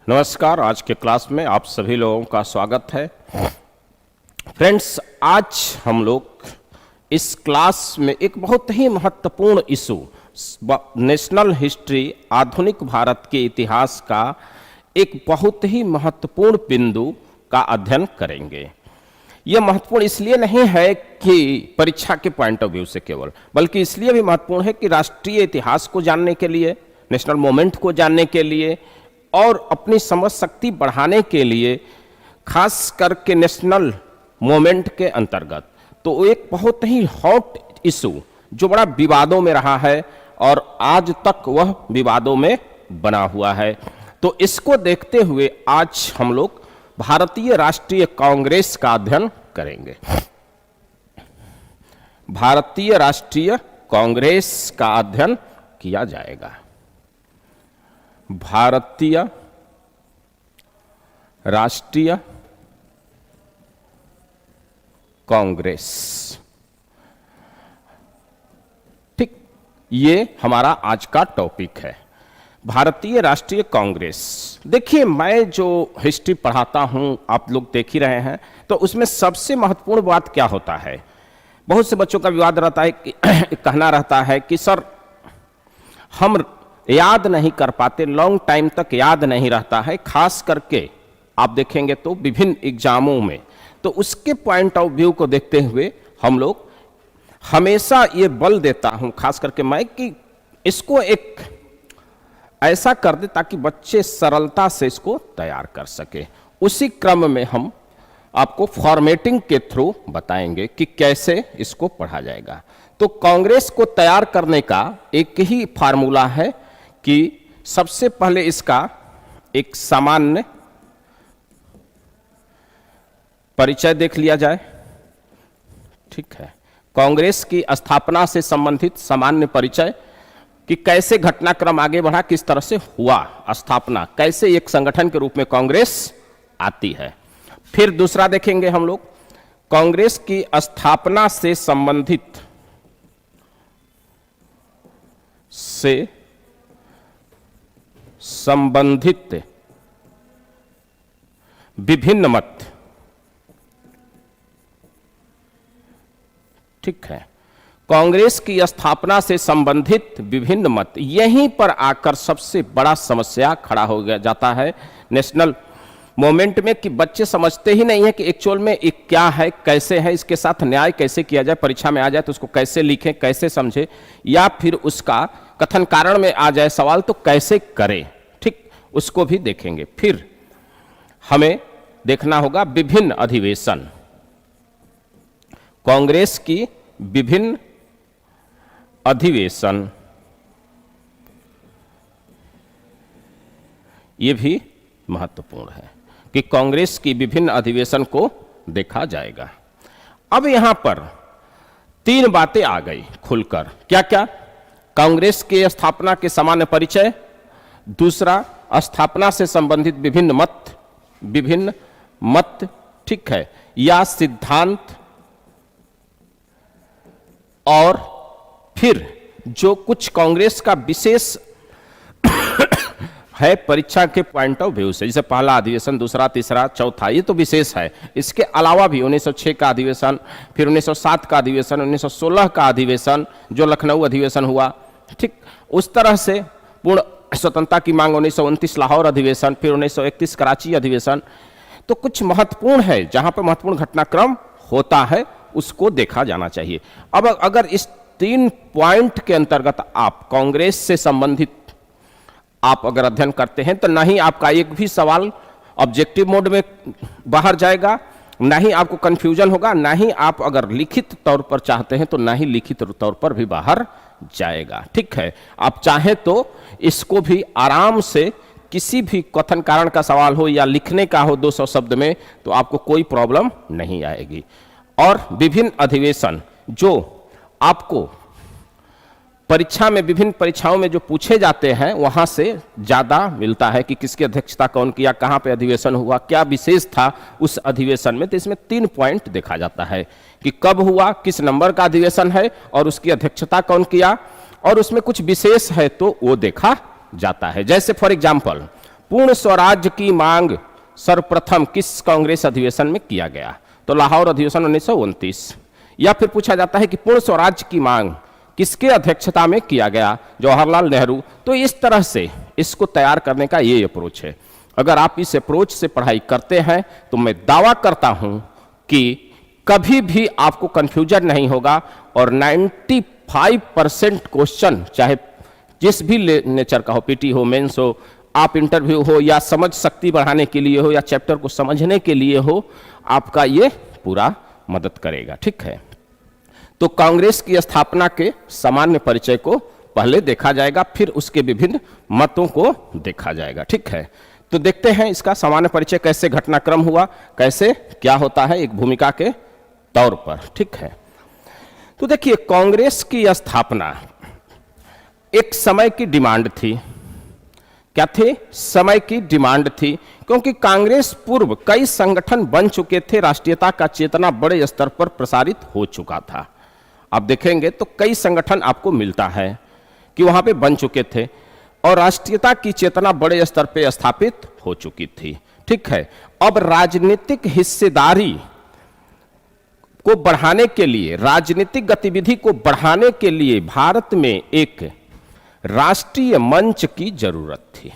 नमस्कार। आज के क्लास में आप सभी लोगों का स्वागत है। फ्रेंड्स, आज हम लोग इस क्लास में एक बहुत ही महत्वपूर्ण इशू, नेशनल हिस्ट्री, आधुनिक भारत के इतिहास का एक बहुत ही महत्वपूर्ण बिंदु का अध्ययन करेंगे। यह महत्वपूर्ण इसलिए नहीं है कि परीक्षा के पॉइंट ऑफ व्यू से केवल, बल्कि इसलिए भी महत्वपूर्ण है कि राष्ट्रीय इतिहास को जानने के लिए, नेशनल मोमेंट को जानने के लिए और अपनी समझ शक्ति बढ़ाने के लिए, खास करके नेशनल मोमेंट के अंतर्गत। तो एक बहुत ही हॉट इशू जो बड़ा विवादों में रहा है और आज तक वह विवादों में बना हुआ है। तो इसको देखते हुए आज हम लोग भारतीय राष्ट्रीय कांग्रेस का अध्ययन करेंगे। भारतीय राष्ट्रीय कांग्रेस का अध्ययन किया जाएगा। भारतीय राष्ट्रीय कांग्रेस, ठीक, ये हमारा आज का टॉपिक है, भारतीय राष्ट्रीय कांग्रेस। देखिए, मैं जो हिस्ट्री पढ़ाता हूं, आप लोग देख ही रहे हैं, तो उसमें सबसे महत्वपूर्ण बात क्या होता है? बहुत से बच्चों का विवाद रहता है कि कहना रहता है कि सर हम याद नहीं कर पाते, लॉन्ग टाइम तक याद नहीं रहता है, खास करके आप देखेंगे तो विभिन्न एग्जामों में। तो उसके पॉइंट ऑफ व्यू को देखते हुए हम लोग हमेशा ये बल देता हूं, खास करके मैं, कि इसको एक ऐसा कर दे ताकि बच्चे सरलता से इसको तैयार कर सके। उसी क्रम में हम आपको फॉर्मेटिंग के थ्रू बताएंगे कि कैसे इसको पढ़ा जाएगा। तो कांग्रेस को तैयार करने का एक ही फार्मूला है कि सबसे पहले इसका एक सामान्य परिचय देख लिया जाए। ठीक है, कांग्रेस की स्थापना से संबंधित सामान्य परिचय कि कैसे घटनाक्रम आगे बढ़ा, किस तरह से हुआ स्थापना, कैसे एक संगठन के रूप में कांग्रेस आती है। फिर दूसरा देखेंगे हम लोग कांग्रेस की स्थापना से संबंधित विभिन्न मत। ठीक है, कांग्रेस की स्थापना से संबंधित विभिन्न मत, यहीं पर आकर सबसे बड़ा समस्या खड़ा हो जाता है नेशनल मोमेंट में, कि बच्चे समझते ही नहीं है कि एक्चुअल में एक क्या है, कैसे है, इसके साथ न्याय कैसे किया जाए, परीक्षा में आ जाए तो उसको कैसे लिखें, कैसे समझे, या फिर उसका कथन कारण में आ जाए सवाल तो कैसे करें। ठीक, उसको भी देखेंगे। फिर हमें देखना होगा विभिन्न अधिवेशन, कांग्रेस की विभिन्न अधिवेशन, ये भी महत्वपूर्ण है कि कांग्रेस की विभिन्न अधिवेशन को देखा जाएगा। अब यहां पर तीन बातें आ गई खुलकर, क्या क्या? कांग्रेस के स्थापना के सामान्य परिचय, दूसरा स्थापना से संबंधित विभिन्न मत, ठीक है, या सिद्धांत, और फिर जो कुछ कांग्रेस का विशेष है परीक्षा के पॉइंट ऑफ व्यू से, जैसे पहला अधिवेशन, दूसरा, तीसरा, चौथा, ये तो विशेष है। इसके अलावा भी 1906 का अधिवेशन, फिर 1907 का अधिवेशन, 1916 का अधिवेशन जो लखनऊ अधिवेशन हुआ, ठीक, उस तरह से पूर्ण स्वतंत्रता की मांग 1929 लाहौर अधिवेशन, फिर 1931 कराची अधिवेशन। तो कुछ महत्वपूर्ण है, जहां पर महत्वपूर्ण घटनाक्रम होता है उसको देखा जाना चाहिए। अब अगर इस तीन पॉइंट के अंतर्गत आप कांग्रेस से संबंधित आप अगर अध्ययन करते हैं तो ना ही आपका एक भी सवाल ऑब्जेक्टिव मोड में बाहर जाएगा, ना ही आपको कंफ्यूजन होगा, ना ही आप अगर लिखित तौर पर चाहते हैं तो ना ही लिखित तौर पर भी बाहर जाएगा। ठीक है, आप चाहें तो इसको भी आराम से, किसी भी कथन कारण का सवाल हो या लिखने का हो 200 शब्द में, तो आपको कोई प्रॉब्लम नहीं आएगी। और विभिन्न अधिवेशन जो आपको परीक्षा में, विभिन्न परीक्षाओं में जो पूछे जाते हैं, वहां से ज्यादा मिलता है कि किसकी अध्यक्षता कौन किया, कहां पे अधिवेशन हुआ, क्या विशेष था उस अधिवेशन में। तो इसमें 3 पॉइंट देखा जाता है कि कब हुआ, किस नंबर का अधिवेशन है और उसकी अध्यक्षता कौन किया, और उसमें कुछ विशेष है तो वो देखा जाता है। जैसे फॉर एग्जाम्पल पूर्ण स्वराज्य की मांग सर्वप्रथम किस कांग्रेस अधिवेशन में किया गया? तो लाहौर अधिवेशन 1929। या फिर पूछा जाता है कि पूर्ण स्वराज्य की मांग किसके अध्यक्षता में किया गया? जवाहरलाल नेहरू। तो इस तरह से इसको तैयार करने का ये अप्रोच है। अगर आप इस अप्रोच से पढ़ाई करते हैं तो मैं दावा करता हूं कि कभी भी आपको कंफ्यूजन नहीं होगा और 95% क्वेश्चन, चाहे जिस भी नेचर का हो, पीटी हो, मेंस हो, आप इंटरव्यू हो, या समझ शक्ति बढ़ाने के लिए हो, या चैप्टर को समझने के लिए हो, आपका ये पूरा मदद करेगा। ठीक है, तो कांग्रेस की स्थापना के सामान्य परिचय को पहले देखा जाएगा, फिर उसके विभिन्न मतों को देखा जाएगा। ठीक है, तो देखते हैं इसका सामान्य परिचय कैसे घटनाक्रम हुआ, कैसे क्या होता है एक भूमिका के तौर पर। ठीक है, तो देखिए कांग्रेस की स्थापना एक समय की डिमांड थी। क्या थी? समय की डिमांड थी, क्योंकि कांग्रेस पूर्व कई संगठन बन चुके थे, राष्ट्रीयता का चेतना बड़े स्तर पर प्रसारित हो चुका था। आप देखेंगे तो कई संगठन आपको मिलता है कि वहां पे बन चुके थे और राष्ट्रीयता की चेतना बड़े स्तर पे स्थापित हो चुकी थी। ठीक है, अब राजनीतिक हिस्सेदारी को बढ़ाने के लिए, राजनीतिक गतिविधि को बढ़ाने के लिए भारत में एक राष्ट्रीय मंच की जरूरत थी।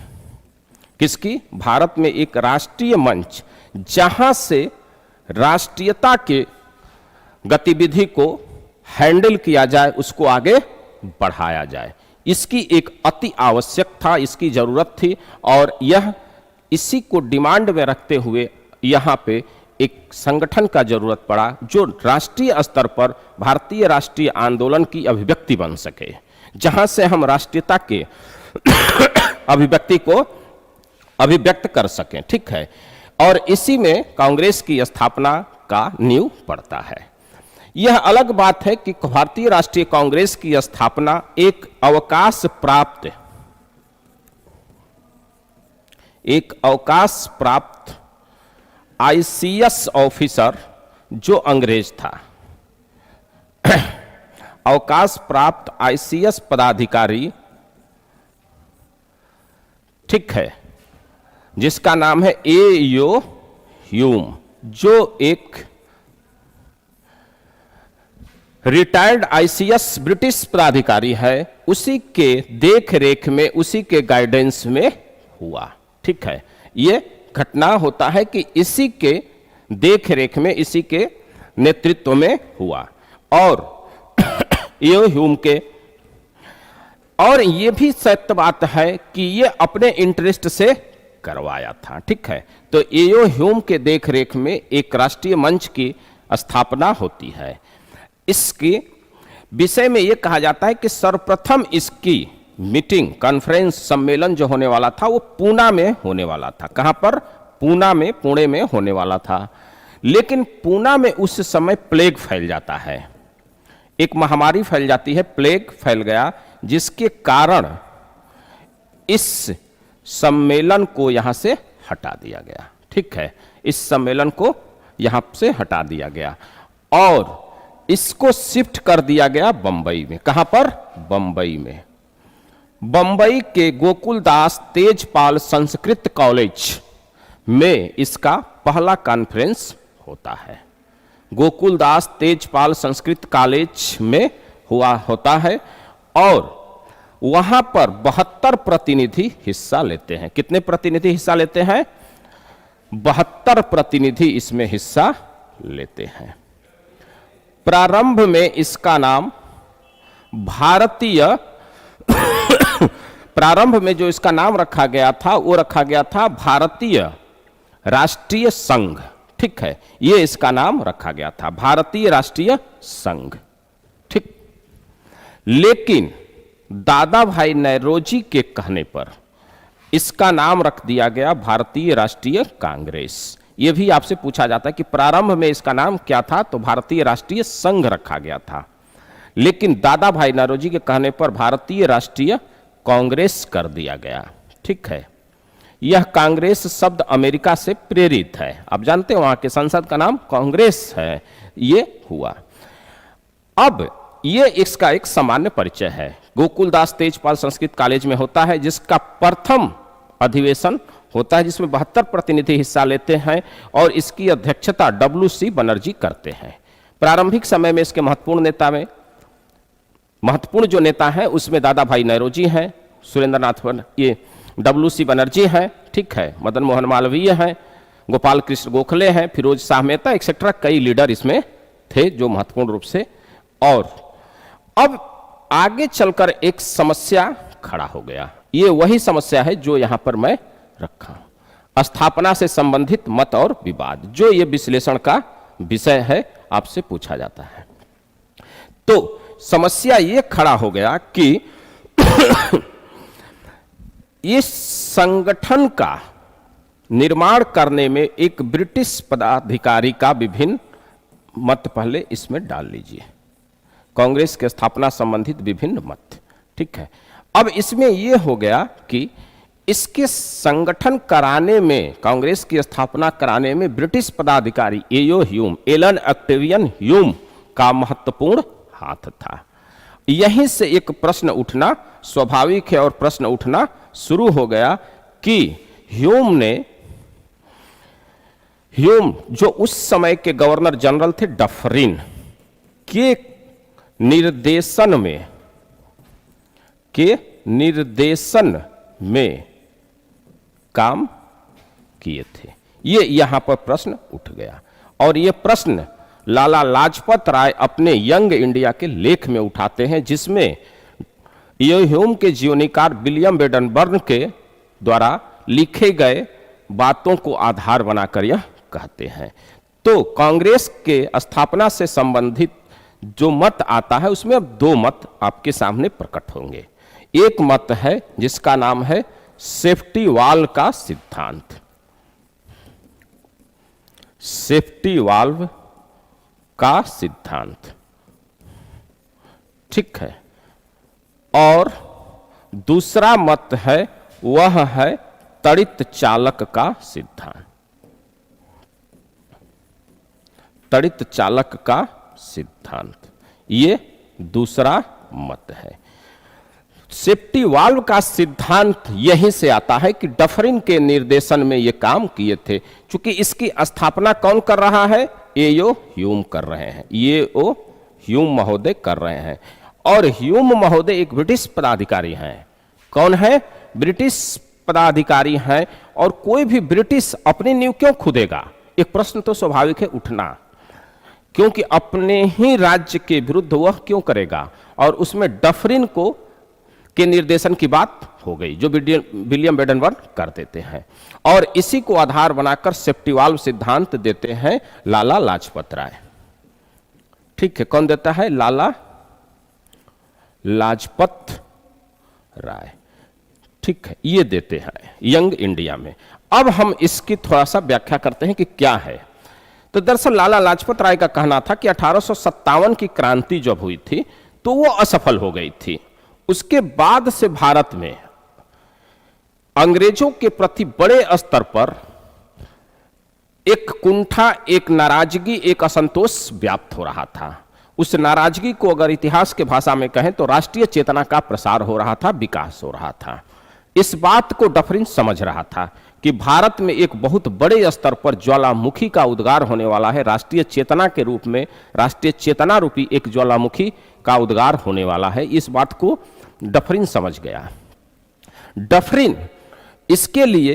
किसकी? भारत में एक राष्ट्रीय मंच, जहां से राष्ट्रीयता के गतिविधि को हैंडल किया जाए, उसको आगे बढ़ाया जाए। इसकी एक अति आवश्यक था, इसकी जरूरत थी, और यह इसी को डिमांड में रखते हुए यहां पे एक संगठन का जरूरत पड़ा जो राष्ट्रीय स्तर पर भारतीय राष्ट्रीय आंदोलन की अभिव्यक्ति बन सके, जहां से हम राष्ट्रीयता के अभिव्यक्ति को अभिव्यक्त कर सकें। ठीक है, और इसी में कांग्रेस की स्थापना का नींव पड़ता है। यह अलग बात है कि भारतीय राष्ट्रीय कांग्रेस की स्थापना एक अवकाश प्राप्त आईसीएस ऑफिसर जो अंग्रेज था, अवकाश प्राप्त आईसीएस पदाधिकारी, ठीक है, जिसका नाम है एयो ह्यूम, जो एक रिटायर्ड आईसीएस ब्रिटिश पदाधिकारी है, उसी के देख रेख में, उसी के गाइडेंस में हुआ। ठीक है, ये घटना होता है कि इसी के देख रेख में, इसी के नेतृत्व में हुआ, और एयो ह्यूम के, और ये भी सत्य बात है कि ये अपने इंटरेस्ट से करवाया था। ठीक है, तो एयो ह्यूम के देख रेख में एक राष्ट्रीय मंच की स्थापना होती है। इसके विषय में यह कहा जाता है कि सर्वप्रथम इसकी मीटिंग, कॉन्फ्रेंस, सम्मेलन जो होने वाला था वो पूना में होने वाला था। कहां पर? पूना में, पुणे में होने वाला था। लेकिन पूना में उस समय प्लेग फैल जाता है, एक महामारी फैल जाती है, प्लेग फैल गया, जिसके कारण इस सम्मेलन को यहां से हटा दिया गया। ठीक है, इस सम्मेलन को यहां से हटा दिया गया और इसको शिफ्ट कर दिया गया बंबई में। कहां पर? बंबई में। बंबई के गोकुलदास तेजपाल संस्कृत कॉलेज में इसका पहला कॉन्फ्रेंस होता है। गोकुलदास तेजपाल संस्कृत कॉलेज में होता है और वहां पर 72 प्रतिनिधि हिस्सा लेते हैं। कितने प्रतिनिधि हिस्सा लेते हैं? 72 प्रतिनिधि इसमें हिस्सा लेते हैं। प्रारंभ में इसका नाम भारतीय प्रारंभ में जो इसका नाम रखा गया था वो रखा गया था भारतीय राष्ट्रीय संघ। ठीक है, ये इसका नाम रखा गया था भारतीय राष्ट्रीय संघ। ठीक, लेकिन दादा भाई नौरोजी के कहने पर इसका नाम रख दिया गया भारतीय राष्ट्रीय कांग्रेस। यह भी आपसे पूछा जाता है कि प्रारंभ में इसका नाम क्या था, तो भारतीय राष्ट्रीय संघ रखा गया था, लेकिन दादा भाई नौरोजी के कहने पर भारतीय राष्ट्रीय कांग्रेस कर दिया गया। ठीक है, यह कांग्रेस शब्द अमेरिका से प्रेरित है। आप जानते हैं वहां के संसद का नाम कांग्रेस है। ये हुआ। अब ये इसका एक सामान्य परिचय है। गोकुलदास तेजपाल संस्कृत कॉलेज में होता है, जिसका प्रथम अधिवेशन होता है, जिसमें 72 प्रतिनिधि हिस्सा लेते हैं और इसकी अध्यक्षता WC बनर्जी करते हैं। प्रारंभिक समय में इसके महत्वपूर्ण जो नेता हैं उसमें दादा भाई नौरोजी हैं, सुरेंद्र नाथ ये WC बनर्जी हैं, ठीक है, मदन मोहन मालवीय हैं, गोपाल कृष्ण गोखले हैं, फिरोज शाह मेहता एक्सेट्रा, कई लीडर इसमें थे जो महत्वपूर्ण रूप से। और अब आगे चलकर एक समस्या खड़ा हो गया, ये वही समस्या है जो यहां पर मैं रखा हूं, स्थापना से संबंधित मत और विवाद, जो ये विश्लेषण का विषय है, आपसे पूछा जाता है। तो समस्या ये खड़ा हो गया कि इस संगठन का निर्माण करने में एक ब्रिटिश पदाधिकारी का विभिन्न मत पहले इसमें डाल लीजिए, कांग्रेस के स्थापना संबंधित विभिन्न मत, ठीक है। अब इसमें यह हो गया कि इसके संगठन कराने में, कांग्रेस की स्थापना कराने में ब्रिटिश पदाधिकारी एओ ह्यूम, एलन ऑक्टेवियन ह्यूम का महत्वपूर्ण हाथ था। यहीं से एक प्रश्न उठना स्वाभाविक है और प्रश्न उठना शुरू हो गया कि ह्यूम जो उस समय के गवर्नर जनरल थे डफरिन के निर्देशन में काम किए थे, ये यहां पर प्रश्न उठ गया। और ये प्रश्न लाला लाजपत राय अपने यंग इंडिया के लेख में उठाते हैं, जिसमें ह्यूम के जीवनीकार विलियम बेडनबर्न के द्वारा लिखे गए बातों को आधार बनाकर यह कहते हैं। तो कांग्रेस के स्थापना से संबंधित जो मत आता है उसमें अब दो मत आपके सामने प्रकट होंगे। एक मत है जिसका नाम है सेफ्टी वाल्व का सिद्धांत, सेफ्टी वाल्व का सिद्धांत, ठीक है। और दूसरा मत है वह है तड़ित चालक का सिद्धांत, तड़ित चालक का सिद्धांत, ये दूसरा मत है। सेफ्टी वाल्व का सिद्धांत यहीं से आता है कि डफरिन के निर्देशन में ये काम किए थे। चूंकि इसकी स्थापना कौन कर रहा है, एओ ह्यूम कर रहे हैं, एओ ह्यूम महोदय कर रहे हैं। और ह्यूम महोदय एक ब्रिटिश पदाधिकारी हैं। कौन है, ब्रिटिश पदाधिकारी हैं। और कोई भी ब्रिटिश अपनी नींव क्यों खुदेगा, एक प्रश्न तो स्वाभाविक है उठना, क्योंकि अपने ही राज्य के विरुद्ध वह क्यों करेगा। और उसमें डफरिन को के निर्देशन की बात हो गई जो विलियम बेडनबर्न कर देते हैं। और इसी को आधार बनाकर सेफ्टी वाल्व सिद्धांत देते हैं लाला लाजपत राय, ठीक है। कौन देता है, लाला लाजपत राय, ठीक है, ये देते हैं यंग इंडिया में। अब हम इसकी थोड़ा सा व्याख्या करते हैं कि क्या है। तो दरअसल लाला लाजपत राय का कहना था कि 1857 की क्रांति जब हुई थी तो वो असफल हो गई थी। उसके बाद से भारत में अंग्रेजों के प्रति बड़े स्तर पर एक कुंठा, एक नाराजगी, एक असंतोष व्याप्त हो रहा था। उस नाराजगी को अगर इतिहास के भाषा में कहें तो राष्ट्रीय चेतना का प्रसार हो रहा था, विकास हो रहा था। इस बात को डफरिन समझ रहा था कि भारत में एक बहुत बड़े स्तर पर ज्वालामुखी का उद्गार होने वाला है, राष्ट्रीय चेतना के रूप में, राष्ट्रीय चेतना रूपी एक ज्वालामुखी का उद्गार होने वाला है। इस बात को डफरिन समझ गया। डफरिन इसके लिए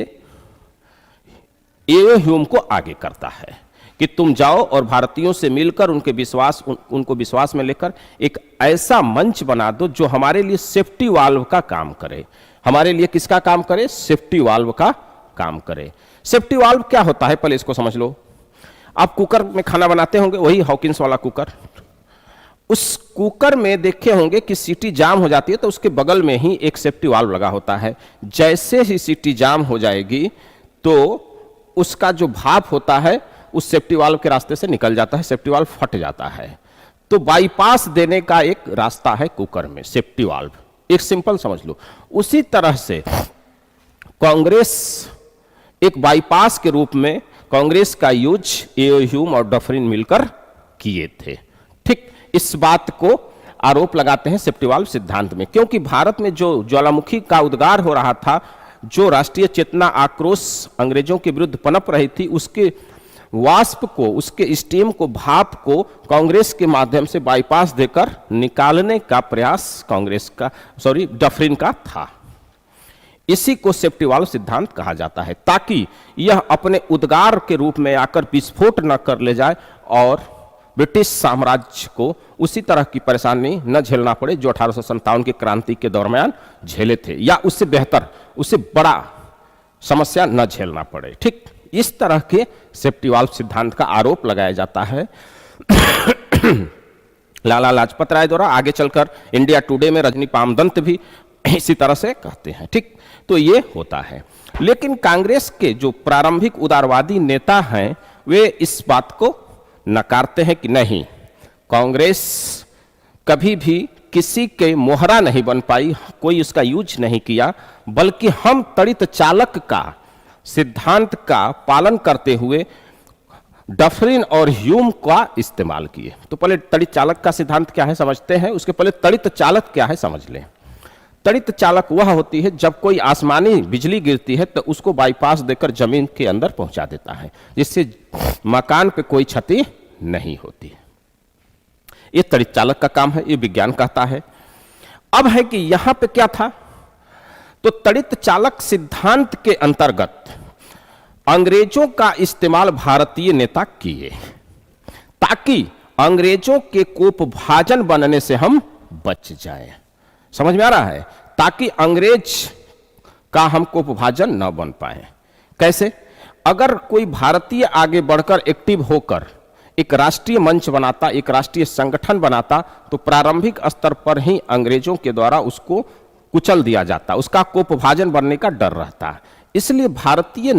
एओ ह्यूम को आगे करता है कि तुम जाओ और भारतीयों से मिलकर उनको विश्वास में लेकर एक ऐसा मंच बना दो जो हमारे लिए सेफ्टी वाल्व का काम करे। हमारे लिए किसका काम करे, सेफ्टी वाल्व का काम करे। सेफ्टी वाल्व क्या होता है पहले इसको समझ लो। आप कुकर में खाना बनाते होंगे, वही हॉकिंस वाला कुकर। उस कुकर में देखे होंगे कि सीटी जाम हो जाती है तो उसके बगल में ही एक सेफ्टी वाल्व लगा होता है। जैसे ही सीटी जाम हो जाएगी तो उसका जो भाप होता है उस सेफ्टी वाल्व के रास्ते से निकल जाता है, सेफ्टी वाल्व फट जाता है। तो बाईपास देने का एक रास्ता है कुकर में, सेफ्टी वाल्व, एक सिंपल समझ लो। उसी तरह से कांग्रेस एक बाईपास के रूप में कांग्रेस का यूज एओ ह्यूम और डफरिन मिलकर किए थे। ठीक इस बात को आरोप लगाते हैं सेफ्टी वाल्व सिद्धांत में, क्योंकि भारत में जो ज्वालामुखी का उद्गार हो रहा था, जो राष्ट्रीय चेतना आक्रोश अंग्रेजों के विरुद्ध पनप रही थी, उसके वाष्प को, उसके स्टीम को, भाप को कांग्रेस के माध्यम से बाईपास देकर निकालने का प्रयास डफरिन का था। इसी को सेफ्टी वाल्व सिद्धांत कहा जाता है, ताकि यह अपने उद्गार के रूप में आकर विस्फोट न कर ले जाए और ब्रिटिश साम्राज्य को उसी तरह की परेशानी न झेलना पड़े जो 1857 की क्रांति के दरमियान झेले थे, या उससे बेहतर, उससे बड़ा समस्या न झेलना पड़े। ठीक इस तरह के सेफ्टी वाल्व सिद्धांत का आरोप लगाया जाता है लाला लाजपत राय द्वारा। आगे चलकर इंडिया टुडे में रजनी पामदंत भी इसी तरह से कहते हैं। ठीक, तो ये होता है। लेकिन कांग्रेस के जो प्रारंभिक उदारवादी नेता हैं वे इस बात को नकारते हैं कि नहीं, कांग्रेस कभी भी किसी के मोहरा नहीं बन पाई, कोई उसका यूज नहीं किया, बल्कि हम तड़ित चालक का सिद्धांत का पालन करते हुए डफरिन और ह्यूम का इस्तेमाल किए। तो पहले तड़ित चालक का सिद्धांत क्या है समझते हैं, उसके पहले तड़ित चालक क्या है समझ लें। तड़ित चालक वह होती है जब कोई आसमानी बिजली गिरती है तो उसको बाईपास देकर जमीन के अंदर पहुंचा देता है, जिससे मकान पे कोई क्षति नहीं होती। ये तड़ित चालक का काम है, ये विज्ञान कहता है। अब है कि यहां पे क्या था, तो तड़ित चालक सिद्धांत के अंतर्गत अंग्रेजों का इस्तेमाल भारतीय नेता किए ताकि अंग्रेजों के कोपभाजन बनने से हम बच जाएं। समझ में आ रहा है, ताकि अंग्रेज का हम कोपभाजन न बन पाए। कैसे? अगर कोई भारतीय आगे बढ़कर एक्टिव होकर एक राष्ट्रीय मंच बनाता, एक राष्ट्रीय संगठन बनाता, तो प्रारंभिक स्तर पर ही अंग्रेजों के द्वारा उसको कुचल दिया जाता, उसका कोपभाजन बनने का डर रहता। इसलिए भारतीय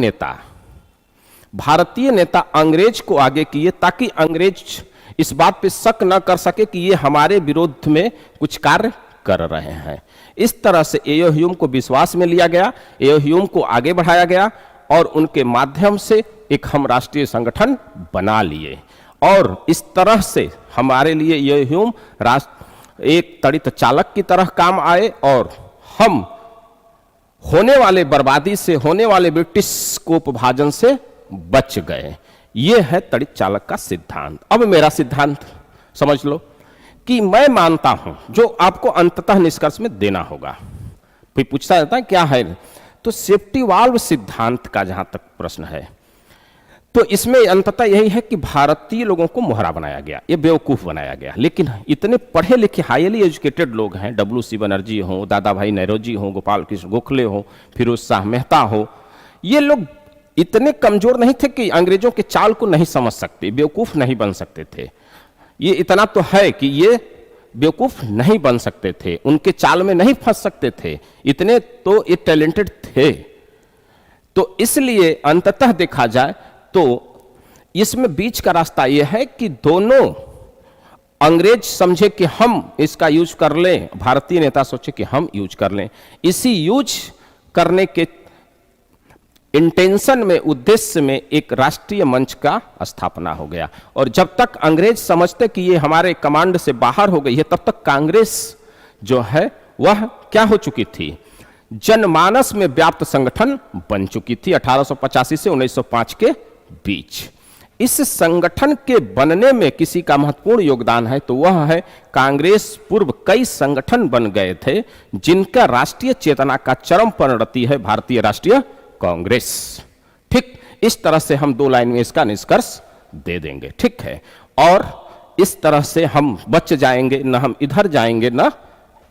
नेता अंग्रेज को आगे किए ताकि अंग्रेज इस बात पे शक न कर सके कि ये हमारे विरोध में कुछ कार्य कर रहे हैं। इस तरह से एओ ह्यूम को विश्वास में लिया गया, एओ ह्यूम को आगे बढ़ाया गया और उनके माध्यम से एक हम राष्ट्रीय संगठन बना लिए। और इस तरह से हमारे लिए एओ ह्यूम एक तड़ित चालक की तरह काम आए और हम होने वाले बर्बादी से, होने वाले ब्रिटिश कोपभाजन से बच गए। यह है तड़ित चालक का सिद्धांत। अब मेरा सिद्धांत समझ लो कि मैं मानता हूं, जो आपको अंततः निष्कर्ष में देना होगा। कोई पूछता रहता है क्या है, तो सेफ्टी वाल्व सिद्धांत का जहां तक प्रश्न है, तो इसमें अंततः यही है कि भारतीय लोगों को मोहरा बनाया गया, ये बेवकूफ बनाया गया। लेकिन इतने पढ़े लिखे हाईली एजुकेटेड लोग हैं, W.C. बनर्जी हो, दादा भाई नौरोजी हो, गोपाल कृष्ण गोखले हो, फिरोज शाह मेहता हो, ये लोग इतने कमजोर नहीं थे कि अंग्रेजों के चाल को नहीं समझ सकते, बेवकूफ नहीं बन सकते थे। ये इतना तो है कि ये बेवकूफ नहीं बन सकते थे, उनके चाल में नहीं फंस सकते थे, इतने तो ये टैलेंटेड थे। तो इसलिए अंततः देखा जाए तो इसमें बीच का रास्ता यह है कि दोनों अंग्रेज समझे कि हम इसका यूज कर लें, भारतीय नेता सोचे कि हम यूज कर लें। इसी यूज करने के इंटेंशन में, उद्देश्य में एक राष्ट्रीय मंच का स्थापना हो गया। और जब तक अंग्रेज समझते कि ये हमारे कमांड से बाहर हो गई है, तब तक कांग्रेस जो है वह क्या हो चुकी थी, जनमानस में व्याप्त संगठन बन चुकी थी 1885 से 1905 के बीच। इस संगठन के बनने में किसी का महत्वपूर्ण योगदान है तो वह है कांग्रेस पूर्व कई संगठन बन गए थे जिनका राष्ट्रीय चेतना का चरम परिणति है भारतीय राष्ट्रीय कांग्रेस। ठीक, इस तरह से हम दो लाइन में इसका निष्कर्ष दे देंगे। ठीक है, और इस तरह से हम बच जाएंगे, न हम इधर जाएंगे न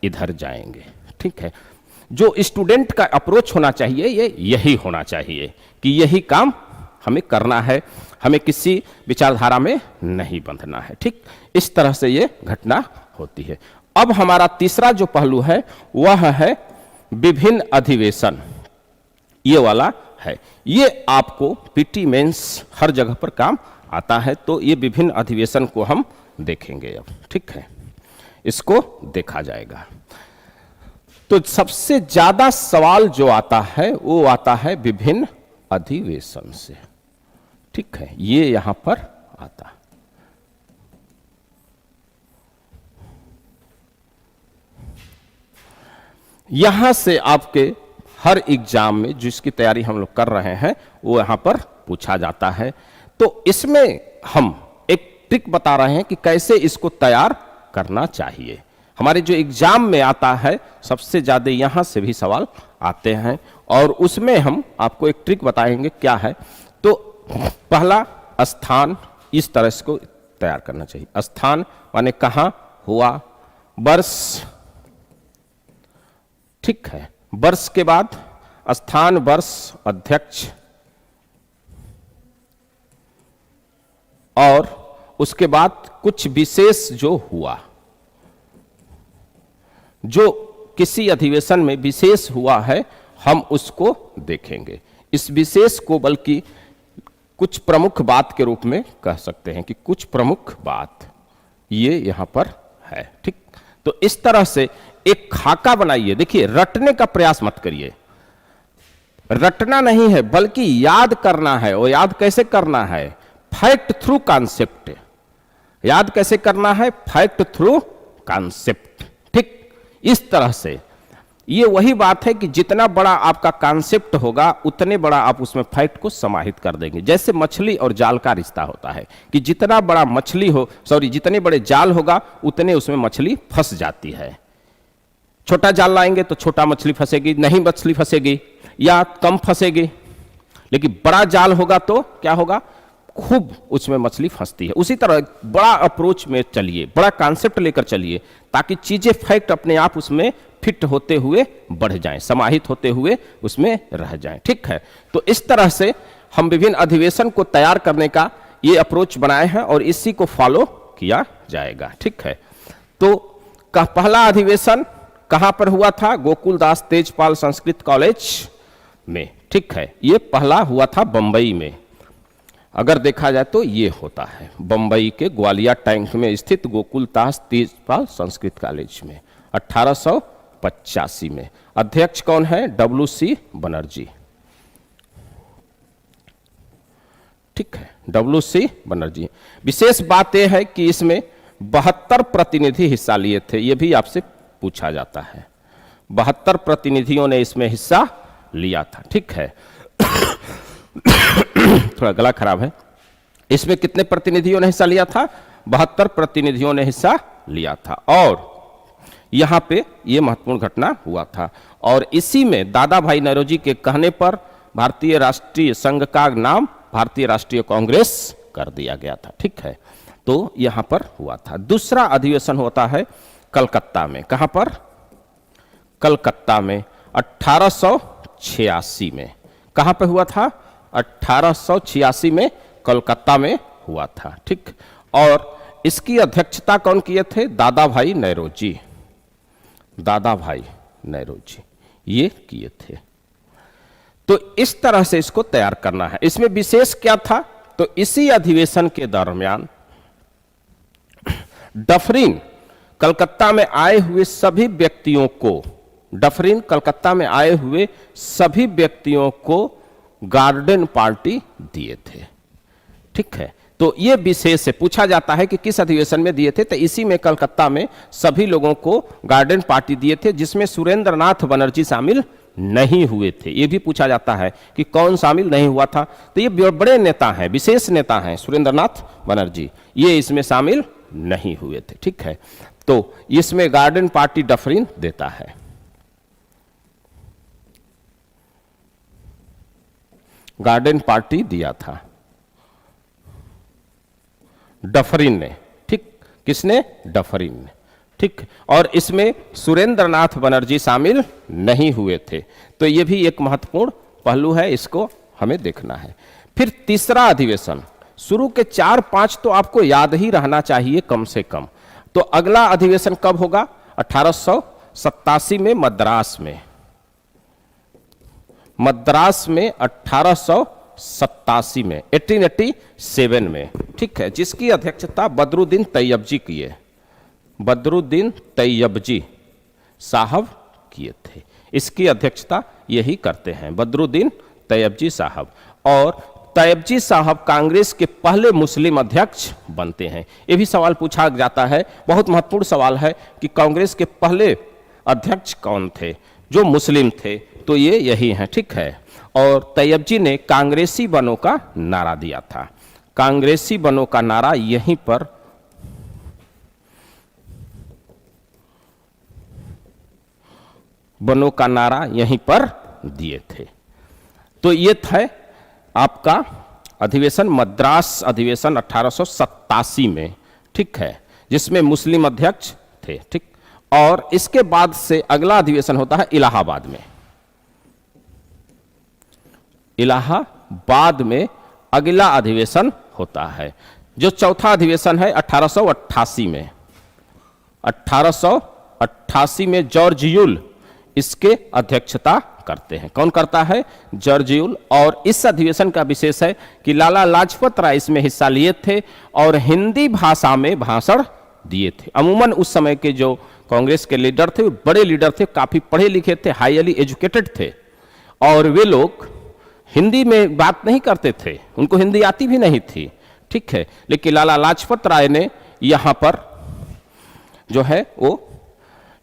इधर जाएंगे। ठीक है, जो स्टूडेंट का अप्रोच होना चाहिए ये यही होना चाहिए कि यही काम हमें करना है, हमें किसी विचारधारा में नहीं बंधना है। ठीक, इस तरह से ये घटना होती है। अब हमारा तीसरा जो पहलू है वह है विभिन्न अधिवेशन। ये वाला है, ये आपको पीटी मेंस हर जगह पर काम आता है। तो ये विभिन्न अधिवेशन को हम देखेंगे अब। ठीक है, इसको देखा जाएगा। तो सबसे ज्यादा सवाल जो आता है वो आता है विभिन्न अधिवेशन से। ठीक है, ये यहां पर आता। यहां से आपके हर एग्जाम में जिसकी तैयारी हम लोग कर रहे हैं वो यहाँ पर पूछा जाता है। तो इसमें हम एक ट्रिक बता रहे हैं कि कैसे इसको तैयार करना चाहिए। हमारे जो एग्जाम में आता है सबसे ज्यादा यहाँ से भी सवाल आते हैं और उसमें हम आपको एक ट्रिक बताएंगे क्या है। तो पहला स्थान, इस तरह से को तैयार करना चाहिए। स्थान माने कहां हुआ, वर्ष, ठीक है। वर्ष के बाद स्थान, वर्ष, अध्यक्ष और उसके बाद कुछ विशेष जो हुआ, जो किसी अधिवेशन में विशेष हुआ है हम उसको देखेंगे। इस विशेष को बल्कि कुछ प्रमुख बात के रूप में कह सकते हैं कि कुछ प्रमुख बात ये यहां पर है, ठीक। तो इस तरह से एक खाका बनाइए। देखिए, रटने का प्रयास मत करिए, रटना नहीं है बल्कि याद करना है। और याद कैसे करना है? Fact through concept. याद कैसे करना है? फैक्ट थ्रू कॉन्सेप्ट, ठीक। इस तरह से ये वही बात है कि जितना बड़ा आपका कॉन्सेप्ट होगा उतने बड़ा आप उसमें फैक्ट को समाहित कर देंगे। जैसे मछली और जाल का रिश्ता होता है कि जितना बड़ा मछली हो, जितने बड़े जाल होगा उतने उसमें मछली फंस जाती है। छोटा जाल लाएंगे तो छोटा मछली फंसेगी, नहीं मछली फंसेगी या कम फंसेगी। लेकिन बड़ा जाल होगा तो क्या होगा? खूब उसमें मछली फंसती है। उसी तरह बड़ा अप्रोच में चलिए, बड़ा कॉन्सेप्ट लेकर चलिए ताकि चीजें फैक्ट अपने आप उसमें फिट होते हुए बढ़ जाएं, समाहित होते हुए उसमें रह जाएं, ठीक है। तो इस तरह से हम विभिन्न अधिवेशन को तैयार करने का ये अप्रोच बनाए हैं और इसी को फॉलो किया जाएगा, ठीक है। तो पहला अधिवेशन कहां पर हुआ था? गोकुलदास तेजपाल संस्कृत कॉलेज में, ठीक है। ये पहला हुआ था बंबई में। अगर देखा जाए तो ये होता है बंबई के ग्वालिया टैंक में स्थित गोकुलदास तेजपाल संस्कृत कॉलेज में 1885 में। अध्यक्ष कौन है? WC बनर्जी, ठीक है, WC बनर्जी। विशेष बात यह है कि इसमें 72 प्रतिनिधि हिस्सा लिए थे। यह भी आपसे पूछा जाता है। 72 प्रतिनिधियों ने इसमें हिस्सा लिया था, ठीक है। थोड़ा गला खराब है। इसमें कितने प्रतिनिधियों ने हिस्सा लिया था? 72 प्रतिनिधियों ने हिस्सा लिया था। और यहां पे ये महत्वपूर्ण घटना हुआ था और इसी में दादा भाई नौरोजी के कहने पर भारतीय राष्ट्रीय संघ का नाम भारतीय राष्ट्रीय कांग्रेस कर दिया गया था, ठीक है। तो यहां पर हुआ था। दूसरा अधिवेशन होता है कलकत्ता में। कहां पर? कलकत्ता में 1886 में। कहां पे हुआ था? 1886 में कलकत्ता में हुआ था, ठीक। और इसकी अध्यक्षता कौन किए थे? दादा भाई नौरोजी। दादा भाई नौरोजी ये किए थे। तो इस तरह से इसको तैयार करना है। इसमें विशेष क्या था? तो इसी अधिवेशन के दरमियान डफरिन कलकत्ता में आए हुए सभी व्यक्तियों को, डफरिन कलकत्ता में आए हुए सभी व्यक्तियों को गार्डन पार्टी दिए थे, ठीक है। तो ये विशेष से पूछा जाता है कि किस अधिवेशन में दिए थे। तो इसी में कलकत्ता में सभी लोगों को गार्डन पार्टी दिए थे जिसमें सुरेंद्रनाथ बनर्जी शामिल नहीं हुए थे। ये भी पूछा जाता है कि कौन शामिल नहीं हुआ था। तो ये बड़े नेता हैं, विशेष नेता हैं सुरेंद्रनाथ बनर्जी, ये इसमें शामिल नहीं हुए थे, ठीक है। तो इसमें गार्डन पार्टी डफरिन देता है। गार्डन पार्टी दिया था डफरिन ने, ठीक। किसने? डफरिन ने, ठीक। और इसमें सुरेंद्रनाथ बनर्जी शामिल नहीं हुए थे। तो यह भी एक महत्वपूर्ण पहलू है, इसको हमें देखना है। फिर तीसरा अधिवेशन, शुरू के 4-5 तो आपको याद ही रहना चाहिए कम से कम। तो अगला अधिवेशन कब होगा? 1887 में मद्रास में। मद्रास में 1887 में, 1887 में, ठीक है, जिसकी अध्यक्षता बदरुद्दीन तैयबजी किए। बदरुद्दीन तैयबजी साहब किए थे। इसकी अध्यक्षता यही करते हैं बदरुद्दीन तैयबजी साहब। और तैयबजी साहब कांग्रेस के पहले मुस्लिम अध्यक्ष बनते हैं। यह भी सवाल पूछा जाता है, बहुत महत्वपूर्ण सवाल है कि कांग्रेस के पहले अध्यक्ष कौन थे जो मुस्लिम थे। तो ये यही है, ठीक है। और तैयब जी ने कांग्रेसी बनों का नारा दिया था। कांग्रेसी बनों का नारा यहीं पर बनों का नारा यहीं पर दिए थे। तो ये था आपका अधिवेशन, मद्रास अधिवेशन 1887 में, ठीक है, जिसमें मुस्लिम अध्यक्ष थे, ठीक। और इसके बाद से अगला अधिवेशन होता है इलाहाबाद में। इलाहाबाद में अगला अधिवेशन होता है, जो चौथा अधिवेशन है 1888 में। 1888 में जॉर्ज यूल इसके अध्यक्षता करते हैं। कौन करता है? George Yule. और इस अधिवेशन का विशेष है कि लाला लाजपत राय इसमें हिस्सा लिए थे और हिंदी भाषा में भाषण दिए थे। अमूमन उस समय के जो कांग्रेस के लीडर थे, बड़े लीडर थे, काफी पढ़े लिखे थे, हाईली एजुकेटेड थे, और वे लोग हिंदी में बात नहीं करते थे, उनको हिंदी आती भी नहीं थी, ठीक है। लेकिन लाला लाजपत राय ने यहां पर जो है वो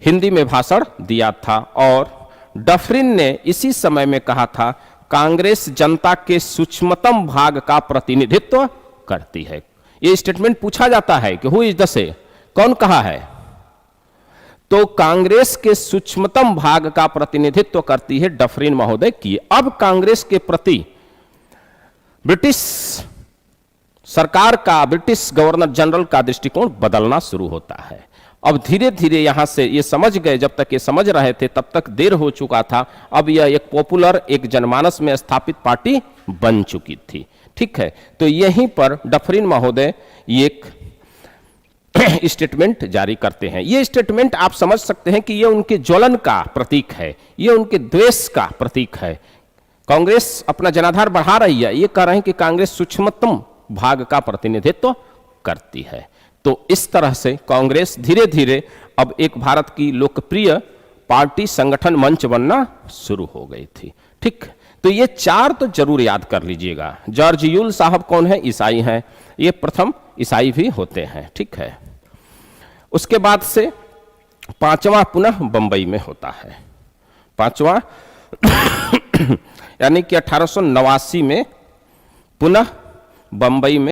हिंदी में भाषण दिया था। और डफरिन ने इसी समय में कहा था, कांग्रेस जनता के सूक्ष्मतम भाग का प्रतिनिधित्व करती है। ये स्टेटमेंट पूछा जाता है कि हु इज द से, कौन कहा है? तो कांग्रेस के सूक्ष्मतम भाग का प्रतिनिधित्व करती है डफरिन महोदय की। अब कांग्रेस के प्रति ब्रिटिश सरकार का, ब्रिटिश गवर्नर जनरल का दृष्टिकोण बदलना शुरू होता है। अब धीरे धीरे यहां से ये समझ गए, जब तक ये समझ रहे थे तब तक देर हो चुका था। अब यह एक पॉपुलर, एक जनमानस में स्थापित पार्टी बन चुकी थी, ठीक है। तो यहीं पर डफरिन महोदय एक स्टेटमेंट जारी करते हैं। ये स्टेटमेंट आप समझ सकते हैं कि ये उनके ज्वलन का प्रतीक है, ये उनके द्वेष का प्रतीक है। कांग्रेस अपना जनाधार बढ़ा रही है, ये कह रहे हैं कि कांग्रेस सूक्ष्मतम भाग का प्रतिनिधित्व करती है। तो इस तरह से कांग्रेस धीरे धीरे अब एक भारत की लोकप्रिय पार्टी, संगठन, मंच बनना शुरू हो गई थी, ठीक। तो ये चार तो जरूर याद कर लीजिएगा। जॉर्ज यूल साहब कौन है? ईसाई हैं, ये प्रथम ईसाई भी होते हैं, ठीक है। उसके बाद से पांचवा पुनः बंबई में होता है, पांचवा यानी कि 1889 में पुनः बंबई में